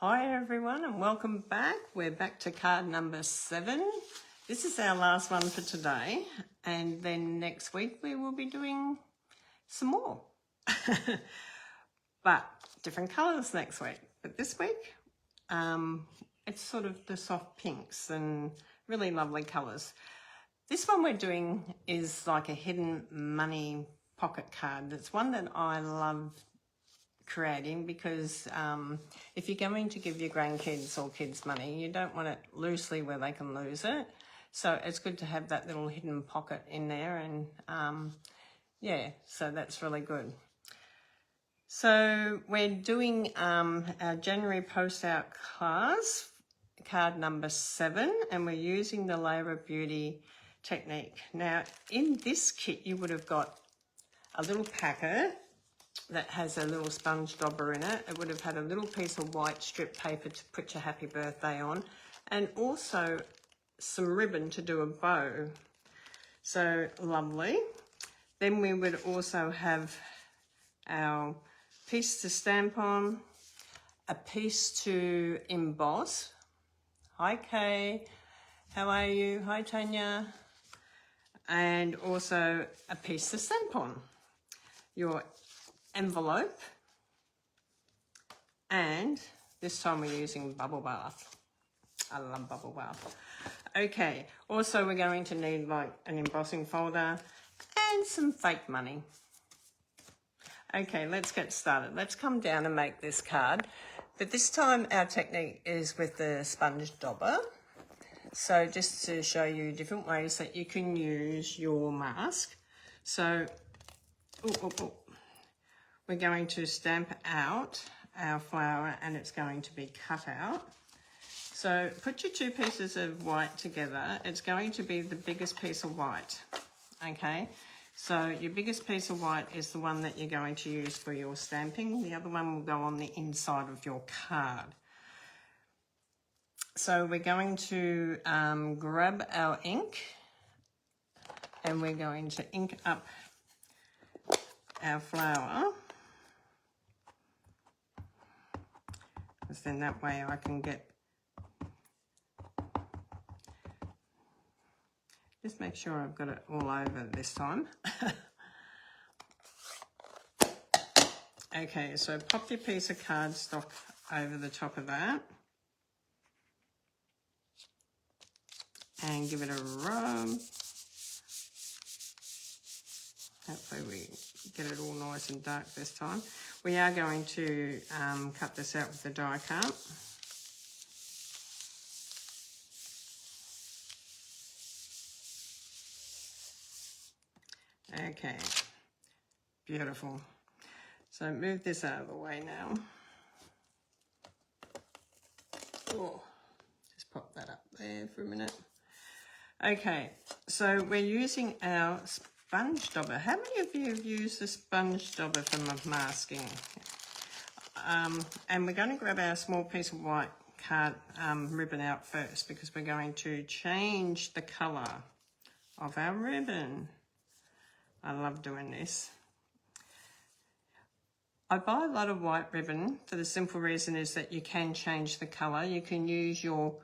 Hi everyone and welcome back. We're back to card number 7. This is our last one for today, and then next week we will be doing some more. But different colours next week. But this week it's sort of the soft pinks and really lovely colours. This one we're doing is like a hidden money pocket card. It's one that I love creating because if you're going to give your grandkids or kids money, you don't want it loosely where they can lose it. So it's good to have that little hidden pocket in there, and yeah, so that's really good. So we're doing our January post out class, card number 7, and we're using the Layer of Beauty technique. Now in this kit you would have got a little packet that has a little sponge dauber in it. It would have had a little piece of white strip paper to put your happy birthday on, and also some ribbon to do a bow. So lovely. Then we would also have our piece to stamp on, a piece to emboss. Hi Kay, how are you? Hi Tanya. And also a piece to stamp on. Your envelope, and this time we're using bubble bath. I love bubble bath. Okay, also we're going to need like an embossing folder and some fake money. Okay, let's get started. Let's come down and make this card, but this time our technique is with the sponge dauber. So just to show you different ways that you can use your mask. So we're going to stamp out our flower, and it's going to be cut out. So put your 2 pieces of white together. It's going to be the biggest piece of white, okay? So your biggest piece of white is the one that you're going to use for your stamping. The other one will go on the inside of your card. So we're going to grab our ink, and we're going to ink up our flower. Because then that way I can get, just make sure I've got it all over this time. Okay, so pop your piece of cardstock over the top of that and give it a rub. Hopefully we get it all nice and dark this time. We are going to cut this out with the die cut. Okay, beautiful. So move this out of the way now. Oh, just pop that up there for a minute. Okay, so we're using our sponge dauber. How many of you have used the sponge dauber for masking? And we're going to grab our small piece of white card ribbon out first, because we're going to change the colour of our ribbon. I love doing this. I buy a lot of white ribbon for the simple reason is that you can change the colour. You can use your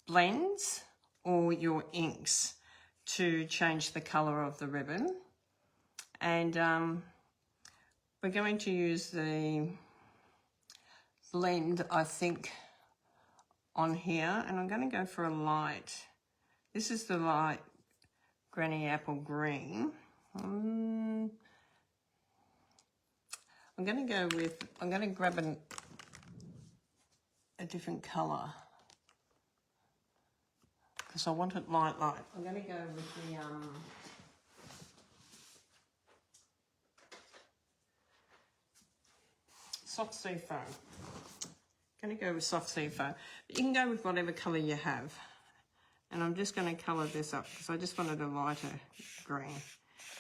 blends or your inks to change the colour of the ribbon. And we're going to use the blend, I think, on here, and I'm going to go for a light. This is the light Granny Apple Green. I'm going to grab a different colour because I want it light. I'm going to go with the soft sea foam. Going to go with soft sea foam. But you can go with whatever colour you have. And I'm just going to colour this up because I just wanted a lighter green.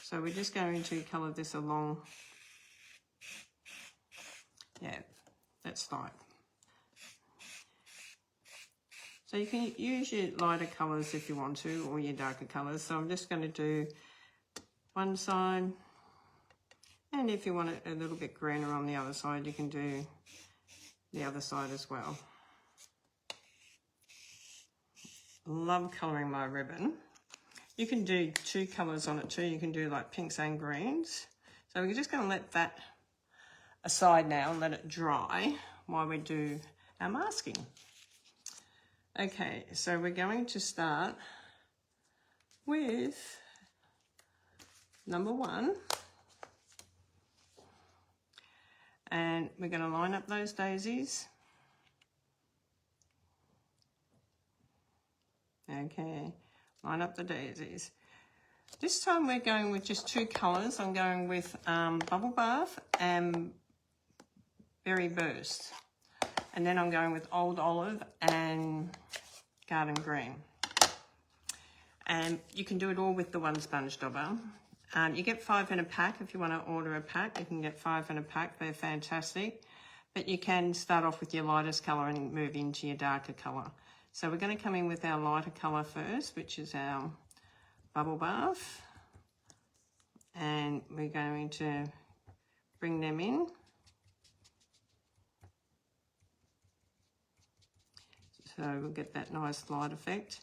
So we're just going to colour this along. Yeah, that's light. So you can use your lighter colours if you want to, or your darker colours. So I'm just going to do one side, and if you want it a little bit greener on the other side, you can do the other side as well. love colouring my ribbon. You can do 2 colours on it too. You can do like pinks and greens. So we're just going to let that aside now and let it dry while we do our masking. Okay, so we're going to start with number 1. And we're going to line up those daisies. Okay, line up the daisies. This time we're going with just 2 colours. I'm going with Bubble Bath and Berry Burst. And then I'm going with Old Olive and Garden Green. And you can do it all with the one sponge dauber. You get 5 in a pack. If you want to order a pack, you can get 5 in a pack. They're fantastic. But you can start off with your lightest colour and move into your darker colour. So we're going to come in with our lighter colour first, which is our Bubble Bath. And we're going to bring them in. So we'll get that nice light effect.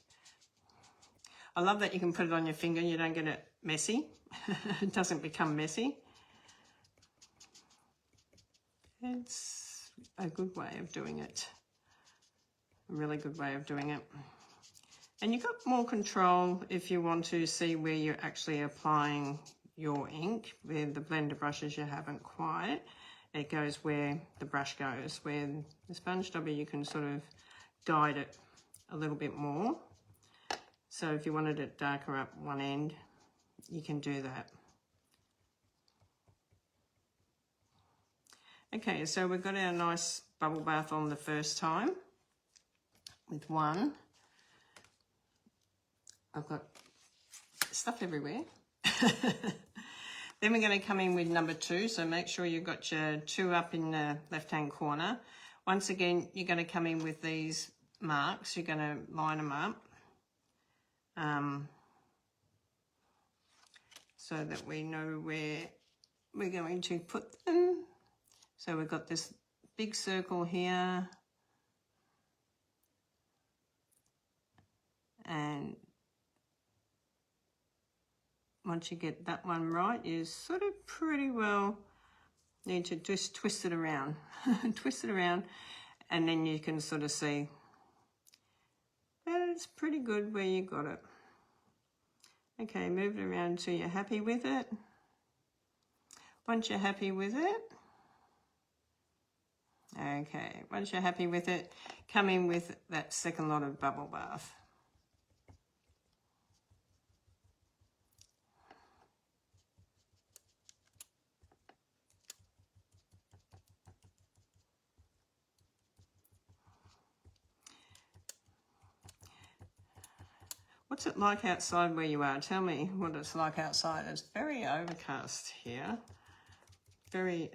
I love that you can put it on your finger. You don't get it messy. It doesn't become messy. It's a good way of doing it. A really good way of doing it. And you've got more control if you want to see where you're actually applying your ink. With the blender brushes you haven't quite. It goes where the brush goes. Where the sponge dauber you can sort of guide it a little bit more. So if you wanted it darker up one end, you can do that. Okay, so we've got our nice bubble bath on the first time with 1. I've got stuff everywhere. Then we're going to come in with number 2, so make sure you've got your 2 up in the left-hand corner. Once again, you're going to come in with these marks. You're going to line them up so that we know where we're going to put them. So we've got this big circle here, and once you get that one right, you sort of pretty well need to just twist it around. Twist it around, and then you can sort of see that it's pretty good where you got it. Okay, move it around until you're happy with it. Once you're happy with it, okay, once you're happy with it, come in with that second lot of bubble bath. What's it like outside where you are? Tell me what it's like outside. It's very overcast here. Very,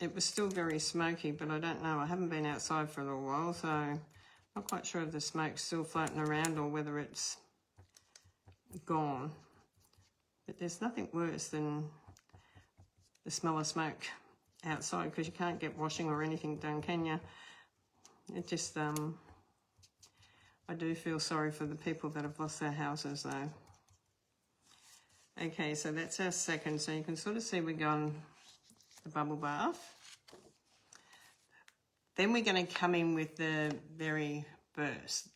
it was still very smoky, but I don't know. I haven't been outside for a little while, so I'm not quite sure if the smoke's still floating around or whether it's gone. But there's nothing worse than the smell of smoke outside, because you can't get washing or anything done, can you? It just, I do feel sorry for the people that have lost their houses though. Okay, so that's our second. So you can sort of see we're going the bubble bath. Then we're going to come in with the Berry Burst.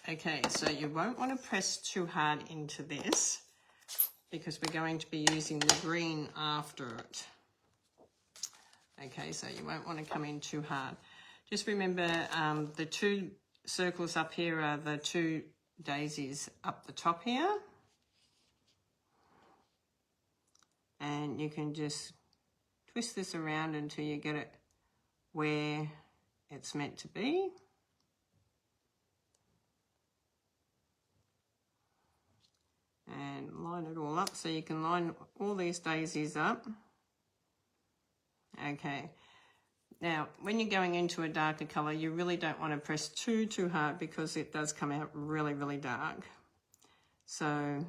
Okay, so you won't want to press too hard into this because we're going to be using the green after it. Okay, so you won't want to come in too hard. Just remember the 2 circles up here are the 2 daisies up the top here. And you can just twist this around until you get it where it's meant to be. And line it all up, so you can line all these daisies up. Okay. Now, when you're going into a darker colour, you really don't want to press too hard because it does come out really, really dark. So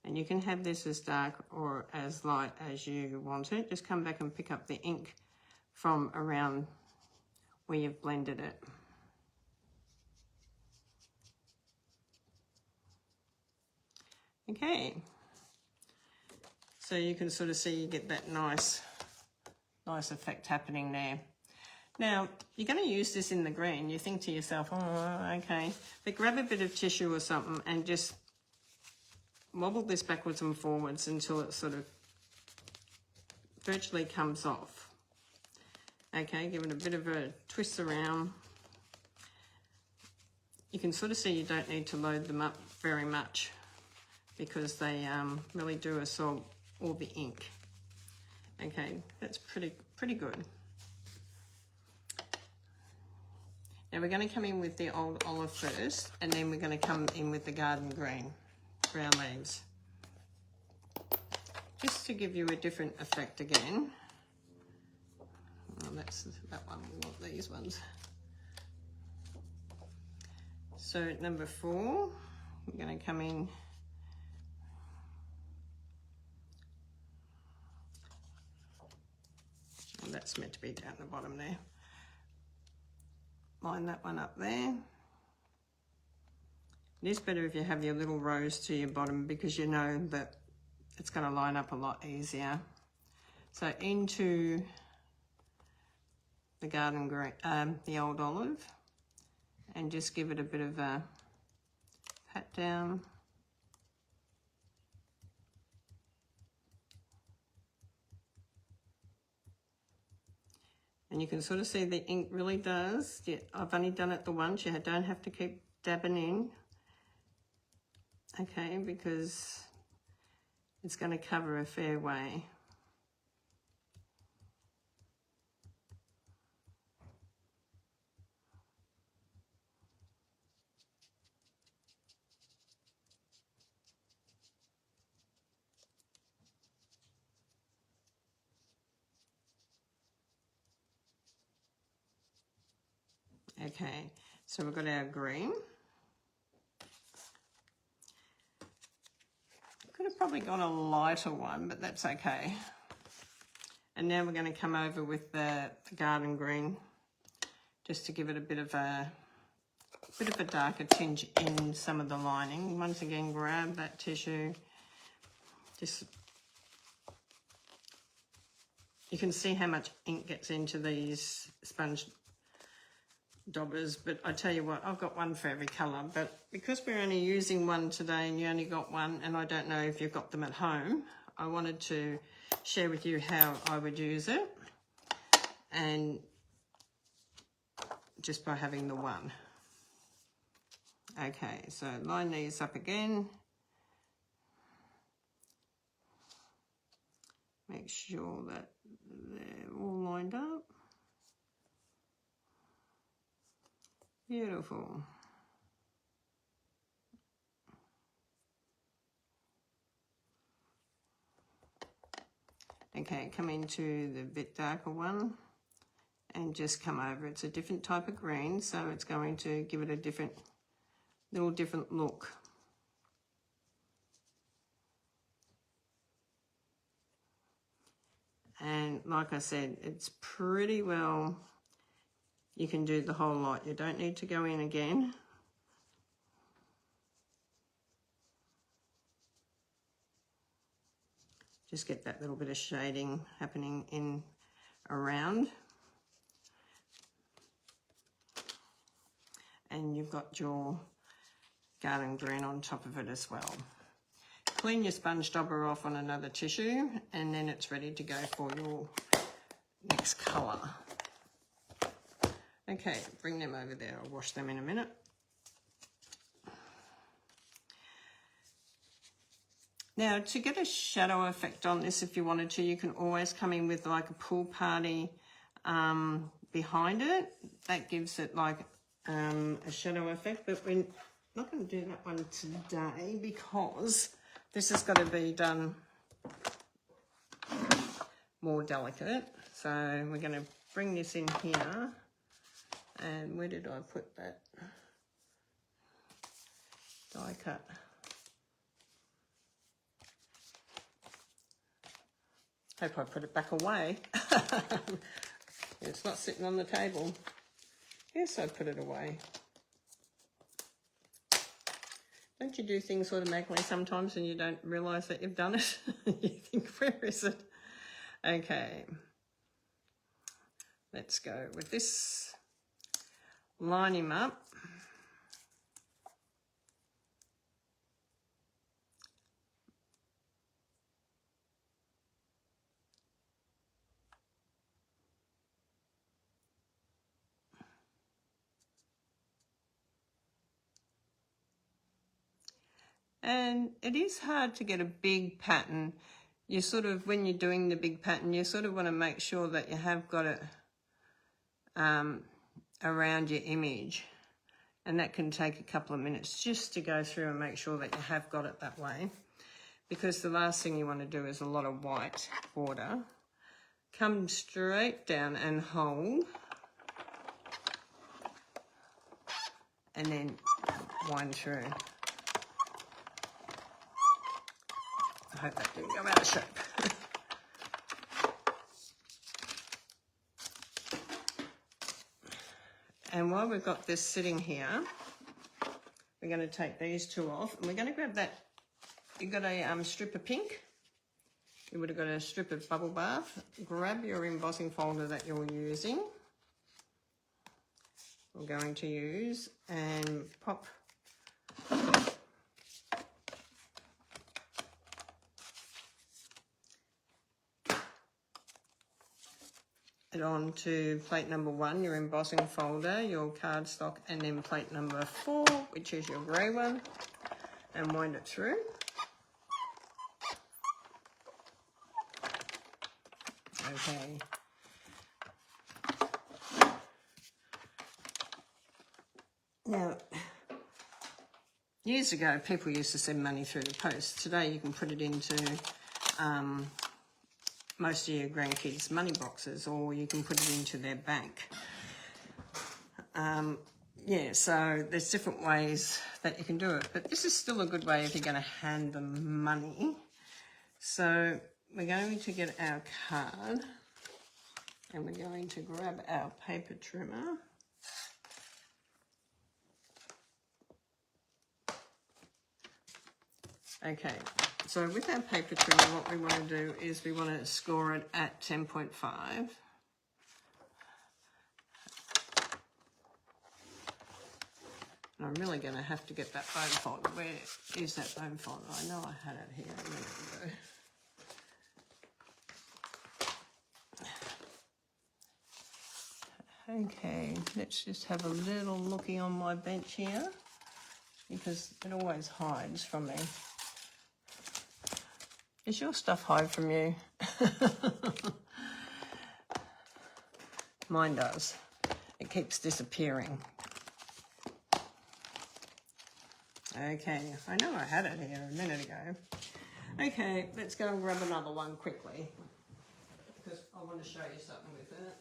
And you can have this as dark or as light as you want it. Just come back and pick up the ink from around where you've blended it. Okay, so you can sort of see you get that nice effect happening there. Now, you're going to use this in the green. You think to yourself, oh, okay. But grab a bit of tissue or something and just wobble this backwards and forwards until it sort of virtually comes off. Okay, give it a bit of a twist around. You can sort of see you don't need to load them up very much because they really do absorb all the ink. Okay, that's pretty good. Now we're going to come in with the old olive first, and then we're going to come in with the garden green, brown leaves. Just to give you a different effect again. Oh, that's that one, we want these ones. So number 4, we're going to come in that's meant to be down the bottom there. Line that one up there. It is better if you have your little rows to your bottom because you know that it's going to line up a lot easier. So into the garden green, the old olive, and just give it a bit of a pat down. And you can sort of see the ink really does. Yeah, I've only done it the once. You don't have to keep dabbing in. Okay, because it's going to cover a fair way. Okay, so we've got our green. Could have probably got a lighter one, but that's okay. And now we're going to come over with the garden green, just to give it a bit of a darker tinge in some of the lining. Once again, grab that tissue. Just you can see how much ink gets into these sponge daubers, but I tell you what, I've got one for every colour, but because we're only using one today and you only got one, and I don't know if you've got them at home, I wanted to share with you how I would use it, and just by having the one. Okay, so line these up again. Make sure that they're all lined up. Beautiful. Okay, come into the bit darker one and just come over. It's a different type of green, so it's going to give it a different look. And like I said, it's pretty well, you can do the whole lot. You don't need to go in again. Just get that little bit of shading happening in around. And you've got your garden green on top of it as well. Clean your sponge dauber off on another tissue, and then it's ready to go for your next colour. Okay, bring them over there. I'll wash them in a minute. Now, to get a shadow effect on this, if you wanted to, you can always come in with like a pool party behind it. That gives it like a shadow effect, but we're not going to do that one today because this has got to be done more delicate. So we're going to bring this in here. And where did I put that die cut? Hope I put it back away. It's not sitting on the table. Yes, I put it away. Don't you do things automatically sometimes and you don't realise that you've done it? You think, where is it? Okay. Let's go with this. Line him up. And it is hard to get a big pattern. You sort of, when you're doing the big pattern, you sort of want to make sure that you have got it around your image. And that can take a couple of minutes just to go through and make sure that you have got it that way. Because the last thing you want to do is a lot of white border. Come straight down and hold. And then wind through. I hope that didn't go out of shape. And while we've got this sitting here, we're going to take these two off. And we're going to grab that. You've got a strip of pink. You would have got a strip of bubble bath. Grab your embossing folder that you're using. We're going to use and pop it onto plate number 1, your embossing folder, your cardstock, and then plate number 4, which is your grey one, and wind it through. Okay. Now, years ago, people used to send money through the post. Today, you can put it into most of your grandkids' money boxes, or you can put it into their bank. Yeah, so there's different ways that you can do it, but this is still a good way if you're going to hand them money. So we're going to get our card and we're going to grab our paper trimmer. Okay, so with our paper trimmer, what we want to do is we want to score it at 10.5. And I'm really going to have to get that bone folder. Where is that bone folder? I know I had it here a minute ago. Okay, let's just have a little looky on my bench here, because it always hides from me. Does your stuff hide from you? Mine does. It keeps disappearing. Okay, I know I had it here a minute ago. Okay, let's go and grab another one quickly, because I want to show you something with it.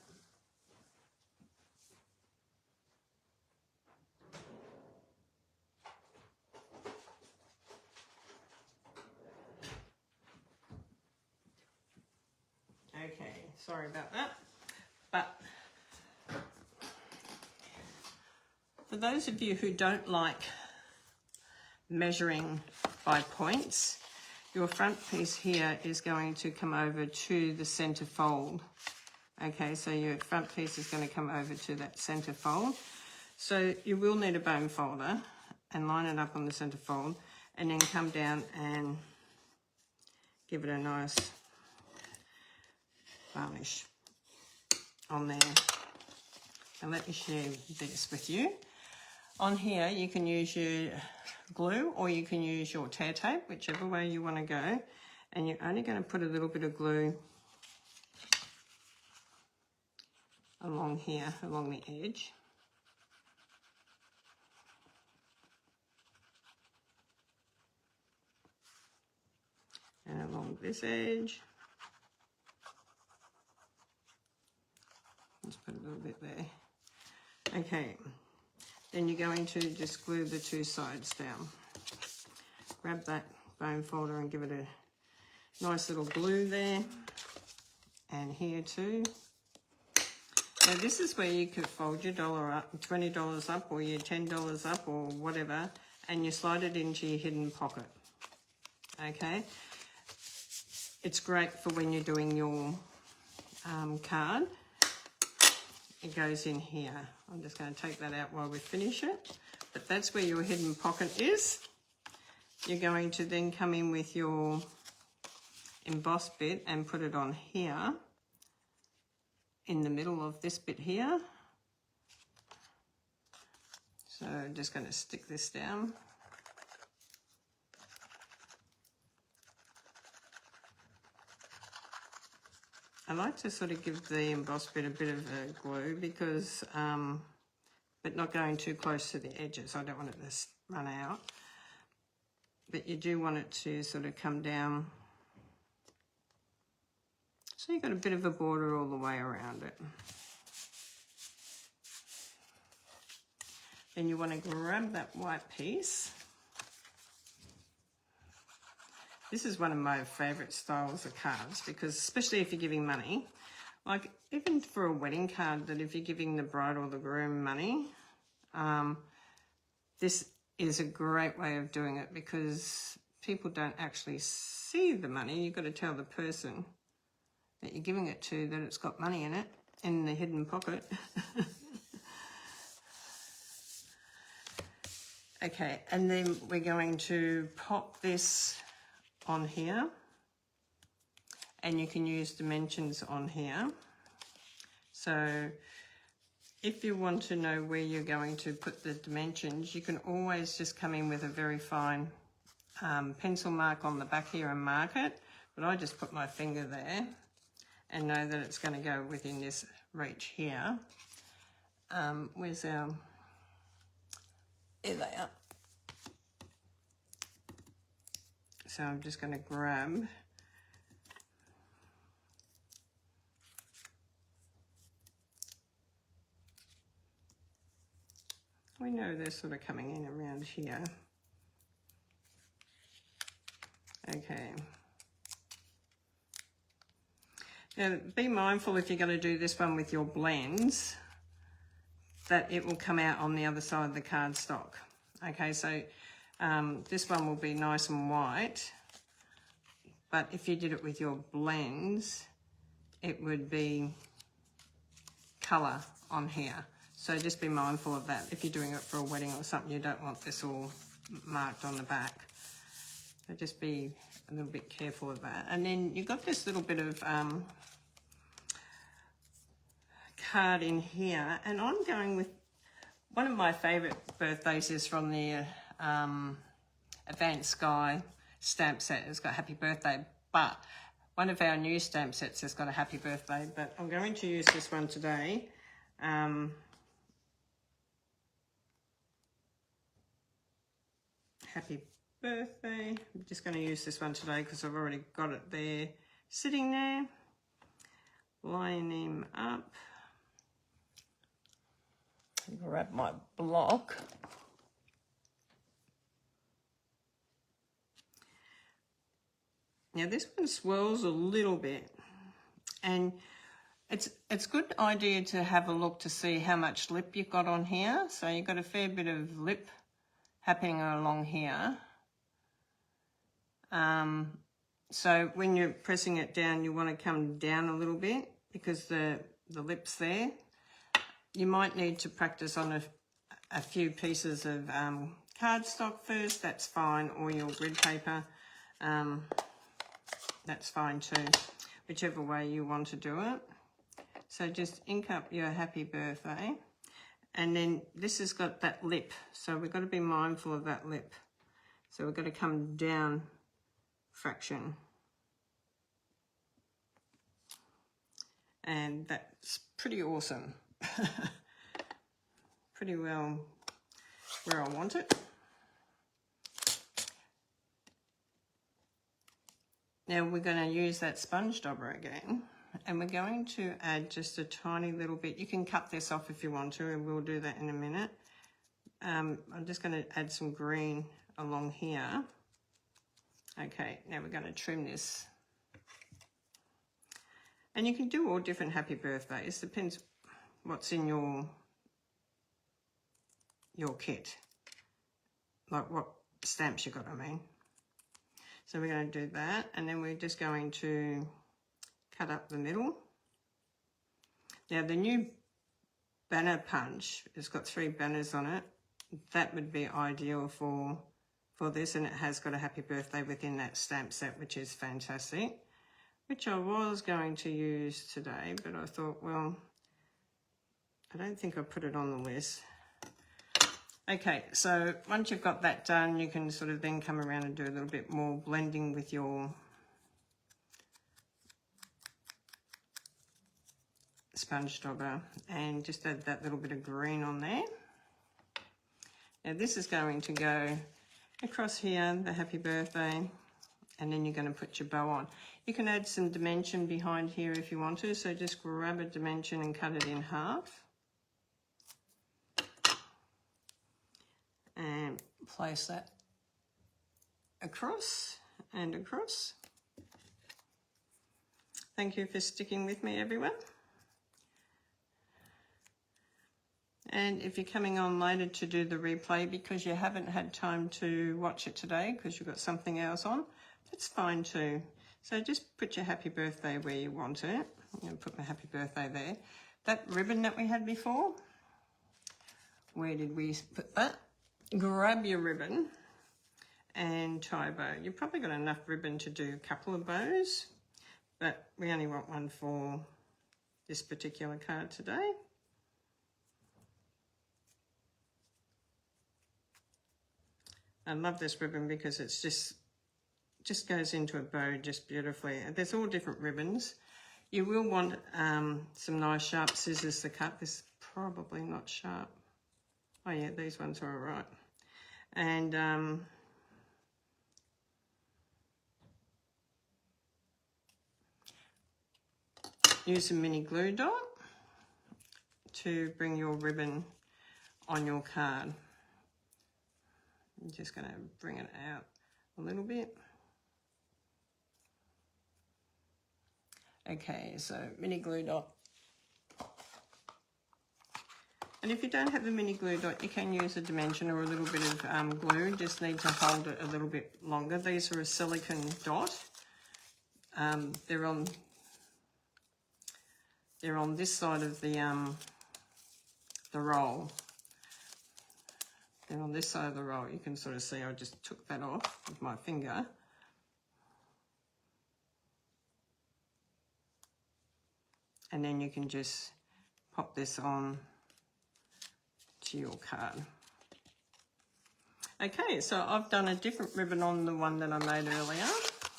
Okay, sorry about that. But for those of you who don't like measuring by points, your front piece here is going to come over to the center fold. Okay, so your front piece is going to come over to that center fold. So you will need a bone folder and line it up on the center fold, and then come down and give it a nice varnish on there. And let me share this with you. On here, you can use your glue or you can use your tear tape, whichever way you want to go. And you're only going to put a little bit of glue along here, along the edge. And along this edge. Let's put a little bit there. Okay, then you're going to just glue the two sides down. Grab that bone folder and give it a nice little glue there. and here too. So this is where you could fold your dollar up, $20 up, or your $10 up, or whatever, and you slide it into your hidden pocket. Okay, it's great for when you're doing your card. It goes in here. I'm just going to take that out while we finish it. But that's where your hidden pocket is. You're going to then come in with your embossed bit and put it on here, in the middle of this bit here. So I'm just going to stick this down. I like to sort of give the embossed bit a bit of a glue because, but not going too close to the edges. I don't want it to run out. But you do want it to sort of come down. So you've got a bit of a border all the way around it. Then you want to grab that white piece. This is one of my favourite styles of cards because especially if you're giving money, like even for a wedding card, that if you're giving the bride or the groom money, this is a great way of doing it because people don't actually see the money. You've got to tell the person that you're giving it to that it's got money in it, in the hidden pocket. Okay, and then we're going to pop this on here, and you can use dimensions on here. So if you want to know where you're going to put the dimensions, you can always just come in with a very fine pencil mark on the back here and mark it, but I just put my finger there and know that it's going to go within this reach here. Where's our, here they are. So I'm just going to grab we know they're sort of coming in around here. Okay. Now be mindful if you're going to do this one with your blends that it will come out on the other side of the cardstock. Okay, so this one will be nice and white, but if you did it with your blends, it would be colour on here. So just be mindful of that. If you're doing it for a wedding or something, you don't want this all marked on the back. So just be a little bit careful of that. And then you've got this little bit of card in here, and I'm going with one of my favourite birthdays is from the Advanced Sky stamp set. It's got happy birthday, but one of our new stamp sets has got a happy birthday, but I'm going to use this one today. Happy birthday. I'm just going to use this one today because I've already got it there sitting there. Line him up. Grab my block. Now this one swirls a little bit, and it's a good idea to have a look to see how much lip you've got on here. So you've got a fair bit of lip happening along here. So when you're pressing it down, you want to come down a little bit because the lip's there. You might need to practice on a few pieces of cardstock first, that's fine, or your grid paper, that's fine too, whichever way you want to do it. So just ink up your happy birthday. And then this has got that lip, so we've got to be mindful of that lip. So we've got to come down fraction. And that's pretty awesome. Pretty well where I want it. Now we're going to use that sponge dauber again, and we're going to add just a tiny little bit. You can cut this off if you want to, and we'll do that in a minute. I'm just going to add some green along here. Okay, now we're going to trim this. And you can do all different happy birthdays, depends what's in your kit, like what stamps you got, I mean. So we're going to do that, and then we're just going to cut up the middle. Now the new banner punch, it's got 3 banners on it. That would be ideal for this, and it has got a happy birthday within that stamp set, which is fantastic, which I was going to use today, but I thought, well, I don't think I put it on the list. Okay, so once you've got that done, you can sort of then come around and do a little bit more blending with your sponge dauber, and just add that little bit of green on there. Now this is going to go across here, the happy birthday, and then you're going to put your bow on. You can add some dimension behind here if you want to, so just grab a dimension and cut it in half. And place that across and across. Thank you for sticking with me, everyone. And if you're coming on later to do the replay because you haven't had time to watch it today because you've got something else on, that's fine too. So just put your happy birthday where you want it. I'm going to put my happy birthday there. That ribbon that we had before, where did we put that? Grab your ribbon and tie a bow. You've probably got enough ribbon to do a couple of bows, but we only want one for this particular card today. I love this ribbon because it's just goes into a bow just beautifully. There's all different ribbons. You will want some nice sharp scissors to cut. This is probably not sharp. Oh yeah, these ones are all right. And use a mini glue dot to bring your ribbon on your card. I'm just going to bring it out a little bit. Okay, so mini glue dot. And if you don't have a mini glue dot, you can use a dimension or a little bit of glue. Just need to hold it a little bit longer. These are a silicone dot. They're on this side of the roll. They're on this side of the roll. You can sort of see I just took that off with my finger. And then you can just pop this on to your card. Okay, so I've done a different ribbon on the one that I made earlier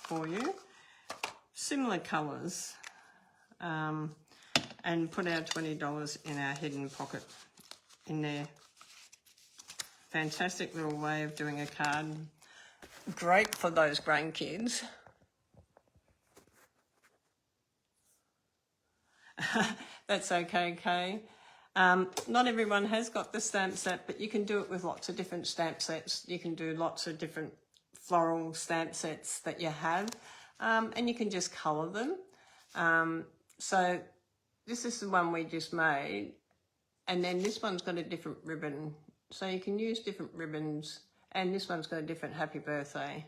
for you. Similar colours. And put our $20 in our hidden pocket in there. Fantastic little way of doing a card. Great for those grandkids. That's okay, Kay. Not everyone has got the stamp set, but you can do it with lots of different stamp sets. You can do lots of different floral stamp sets that you have, and you can just colour them. So this is the one we just made, and then this one's got a different ribbon. So you can use different ribbons, and this one's got a different happy birthday.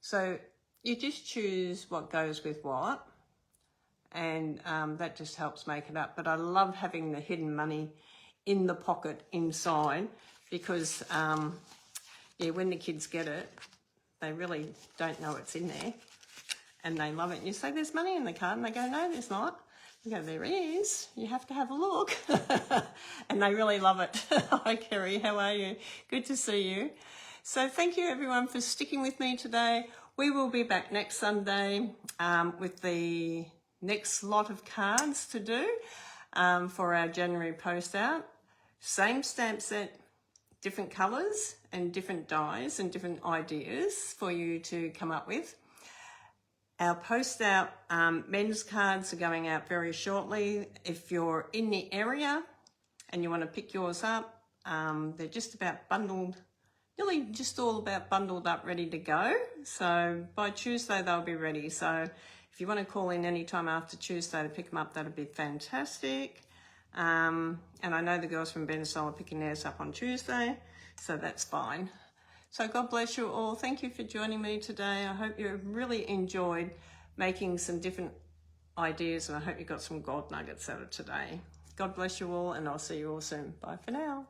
So you just choose what goes with what, and that just helps make it up. But I love having the hidden money in the pocket inside because, yeah, when the kids get it, they really don't know it's in there, and they love it. And you say, there's money in the card, and they go, no, there's not. You go, there is. You have to have a look. And they really love it. Hi, Kerry. How are you? Good to see you. So thank you, everyone, for sticking with me today. We will be back next Sunday with the next lot of cards to do for our January post out. Same stamp set, different colours and different dies and different ideas for you to come up with. Our post out men's cards are going out very shortly. If you're in the area and you want to pick yours up, they're just about bundled, nearly just all about bundled up, ready to go. So by Tuesday, they'll be ready. So If you want to call in any time after Tuesday to pick them up, that'd be fantastic. And I know the girls from Benesol are picking theirs up on Tuesday, so that's fine. So God bless you all. Thank you for joining me today. I hope you really enjoyed making some different ideas, and I hope you got some gold nuggets out of today. God bless you all, and I'll see you all soon. Bye for now.